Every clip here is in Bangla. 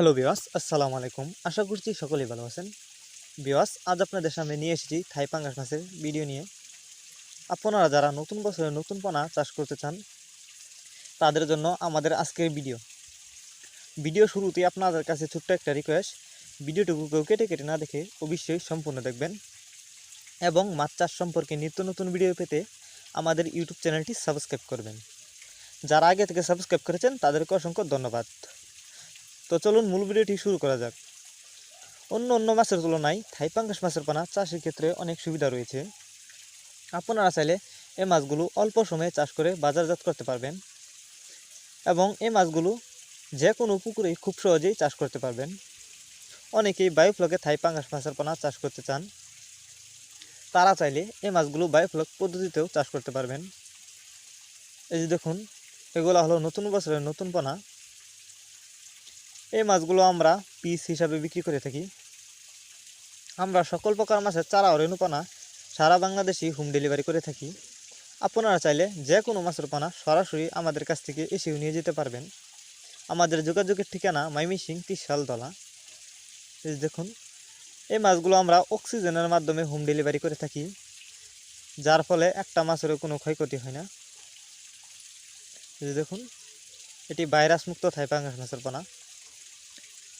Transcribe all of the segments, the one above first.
হ্যালো ভিউয়ার্স, আসসালামু আলাইকুম। আশা করছি সকলেই ভালো আছেন। ভিউয়ার্স, আজ আপনাদের সামনে নিয়ে এসেছি থাই পাঙ্গাস মাছের ভিডিও নিয়ে। আপনারা যারা নতুন বছরে নতুন পোনা চাষ করতে চান তাদের জন্য আমাদের আজকের ভিডিও শুরুতেই আপনাদের কাছে ছোট্ট একটা রিকোয়েস্ট, ভিডিওটুকু কেউ কেটে কেটে না দেখে অবশ্যই সম্পূর্ণ দেখবেন এবং মাছ চাষ সম্পর্কে নিত্য নতুন ভিডিও পেতে আমাদের ইউটিউব চ্যানেলটি সাবস্ক্রাইব করবেন। যারা আগে থেকে সাবস্ক্রাইব করেছেন তাদেরকে অসংখ্য ধন্যবাদ। তো চলুন মূল ভিডিওটি শুরু করা যাক। অন্য মাছের তুলনায় থাই পাঙ্গাস মাছের পোনা চাষের ক্ষেত্রে অনেক সুবিধা রয়েছে। আপনারা চাইলে এই মাছগুলো অল্প সময়ে চাষ করে বাজারজাত করতে পারবেন এবং এই মাছগুলো যে কোনো পুকুরেই খুব সহজেই চাষ করতে পারবেন। অনেকেই বায়োফ্লকে থাই পাঙ্গাস মাছের পোনা চাষ করতে চান, তারা চাইলে এই মাছগুলো বায়োফ্লক পদ্ধতিতেও চাষ করতে পারবেন। এই যে দেখুন, এগুলো হলো নতুন বছরের নতুন পোনা। এই মাছগুলো আমরা পিস হিসাবে বিক্রি করে থাকি। আমরা সকল প্রকার মাছের চারা ও রেণুপানা সারা বাংলাদেশেই হোম ডেলিভারি করে থাকি। আপনারা চাইলে যে কোনো মাছের পোনা সরাসরি আমাদের কাছ থেকে এসেও নিয়ে যেতে পারবেন। আমাদের যোগাযোগের ঠিকানা ময়মনসিংহ ত্রিশালতলা। এই দেখুন, এই মাছগুলো আমরা অক্সিজেনের মাধ্যমে হোম ডেলিভারি করে থাকি, যার ফলে একটা মাছেরও কোনো ক্ষয়ক্ষতি হয় না। এই দেখুন, এটি ভাইরাস মুক্ত থাই পাঙ্গাস মাছের পোনা।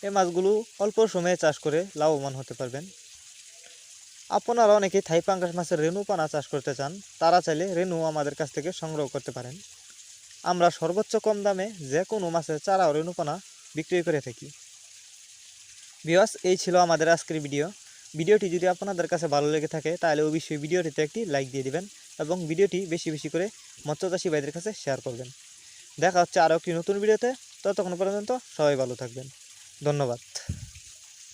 এই মাছগুলো অল্প সময়ে চাষ করে লাভবান হতে পারবেন। আপনারা অনেকেই থাই পাঙ্গাস মাছের রেণু পোনা চাষ করতে চান, তারা চাইলে রেণু আমাদের কাছ থেকে সংগ্রহ করতে পারেন। আমরা সর্বোচ্চ কম দামে যে কোনো মাছের চারা ও রেণু পোনা বিক্রি করে থাকি। ভিউয়ার্স, এই ছিল আমাদের আজকের ভিডিওটি যদি আপনাদের কাছে ভালো লেগে থাকে তাহলে অবশ্যই ভিডিওটিতে একটি লাইক দিয়ে দিবেন এবং ভিডিওটি বেশি বেশি করে মৎস্যচাষী ভাইদের কাছে শেয়ার করবেন। দেখা হচ্ছে আরও একটি নতুন ভিডিওতে। ততক্ষণ পর্যন্ত সবাই ভালো থাকবেন। ধন্যবাদ।